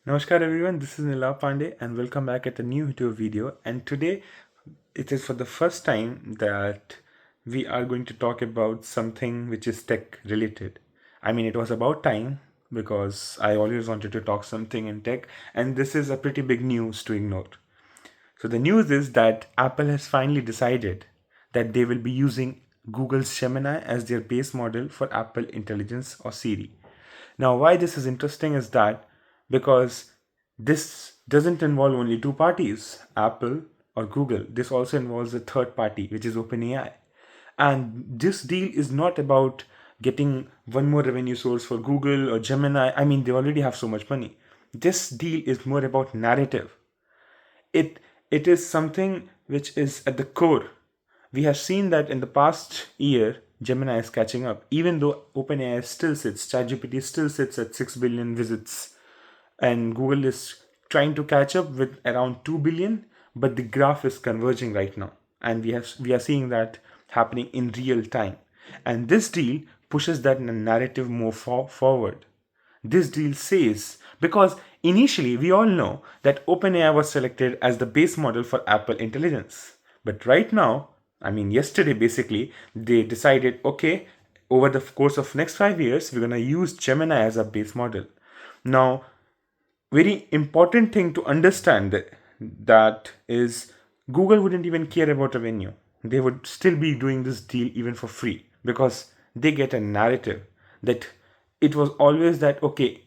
Namaskar everyone, this is Nila Pandey and welcome back at a new YouTube video. And today it is for the first time that we are going to talk about something which is tech related. I mean, it was about time because I always wanted to talk something in tech, and this is a pretty big news to ignore. So the news is that Apple has finally decided that they will be using Google's Gemini as their base model for Apple Intelligence or Siri. Now, why this is interesting is that because this doesn't involve only two parties, Apple or Google. This also involves a third party, which is OpenAI. And this deal is not about getting one more revenue source for Google or Gemini. I mean, they already have so much money. This deal is more about narrative. It is something which is at the core. We have seen that in the past year, Gemini is catching up, even though OpenAI still sits, ChatGPT still sits at 6 billion visits, and Google is trying to catch up with around 2 billion, but the graph is converging right now, and we are seeing that happening in real time. And this deal pushes that narrative more forward. This deal says, because initially we all know that OpenAI was selected as the base model for Apple Intelligence. But right now, I mean yesterday basically, they decided, okay, over the course of next 5 years, we're gonna use Gemini as a base model. Now, very important thing to understand that is Google wouldn't even care about revenue. They would still be doing this deal even for free because they get a narrative that it was always that okay,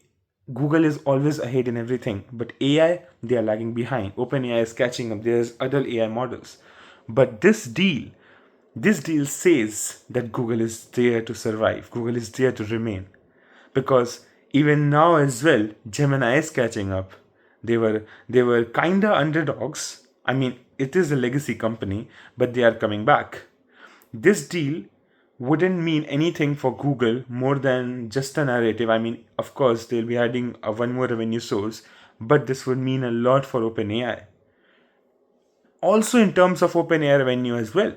Google is always ahead in everything, but AI they are lagging behind. OpenAI is catching up. There's other AI models, but this deal says that Google is there to survive. Google is there to remain because even now as well, Gemini is catching up. They were kinda underdogs. I mean, it is a legacy company, but they are coming back. This deal wouldn't mean anything for Google more than just a narrative. I mean, of course, they'll be adding one more revenue source, but this would mean a lot for OpenAI. Also, in terms of OpenAI revenue as well.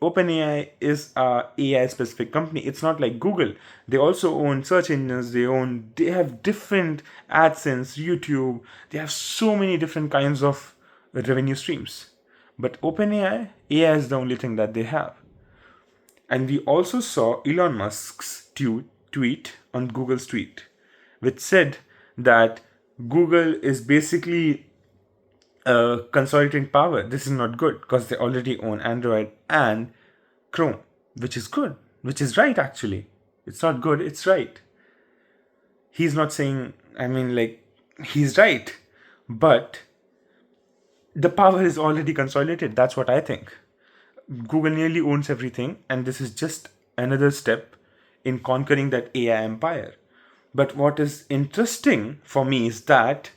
OpenAI is a AI specific company. It's not like Google. They also own search engines. They have different AdSense, YouTube. They have so many different kinds of revenue streams. But OpenAI, AI is the only thing that they have. And we also saw Elon Musk's tweet on Google's tweet, which said that Google is basically consolidating power. This is not good because they already own Android and Chrome, which is good, which is right actually. It's not good, it's right. He's not saying, I mean, like, he's right, but the power is already consolidated. That's what I think. Google nearly owns everything, and this is just another step in conquering that AI empire. But what is interesting for me is that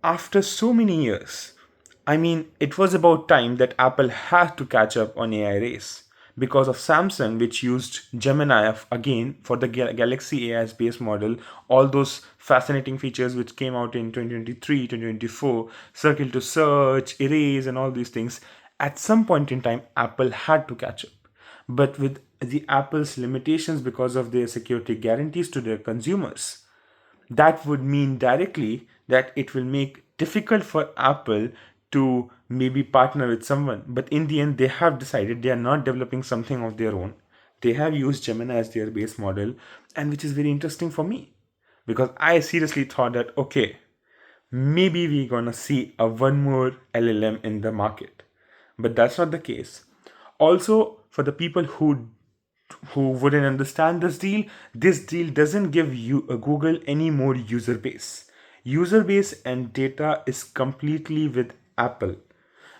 after so many years, I mean, it was about time that Apple had to catch up on AI race because of Samsung, which used Gemini again for the Galaxy AI's base model, all those fascinating features which came out in 2023, 2024, circle to search, erase, and all these things. At some point in time, Apple had to catch up. But with the Apple's limitations because of their security guarantees to their consumers, that would mean directly that it will make difficult for Apple to maybe partner with someone. But in the end, they have decided they are not developing something of their own. They have used Gemini as their base model, and which is very interesting for me because I seriously thought that okay, maybe we're gonna see a one more LLM in the market, but that's not the case. Also, for the people who wouldn't understand this deal doesn't give you Google any more user base. User base and data is completely with Apple.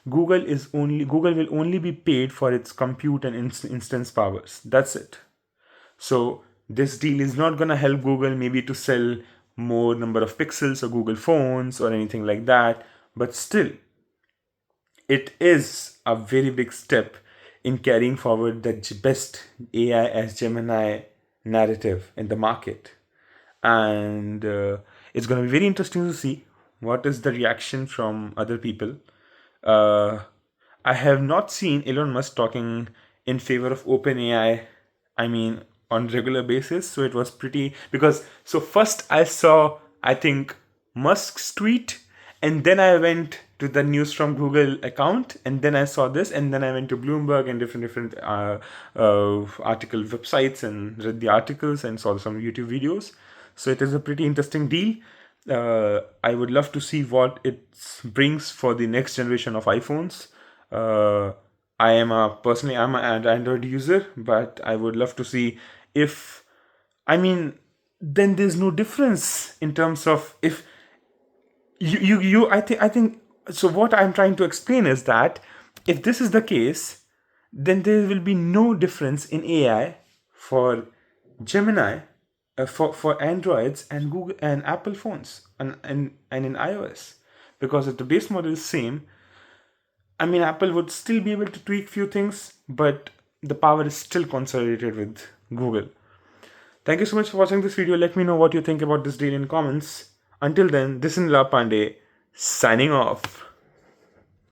Google will only be paid for its compute and instance powers. That's it. So this deal is not gonna help Google maybe to sell more number of pixels or Google phones or anything like that. But still, it is a very big step in carrying forward the best AI as Gemini narrative in the market. And it's going to be very interesting to see what is the reaction from other people. Uh, I have not seen Elon Musk talking in favor of OpenAI. I mean, on regular basis. So it was pretty because so first I saw I think, Musk's tweet, and then I went to the News from Google account, and then I saw this, and then I went to Bloomberg and different article websites and read the articles and saw some YouTube videos. So it is a pretty interesting deal. I would love to see what it brings for the next generation of iPhones. I'm an Android user, but I would love to see if, then there's no difference in terms of if I think so. What I'm trying to explain is that if this is the case, then there will be no difference in AI for Gemini, for Androids and Google and Apple phones, and in iOS, because if the base model is same, Apple would still be able to tweak few things, but the power is still consolidated with Google. Thank you so much for watching this video. Let me know what you think about this deal in comments. Until then, this is Nila Pandey signing off.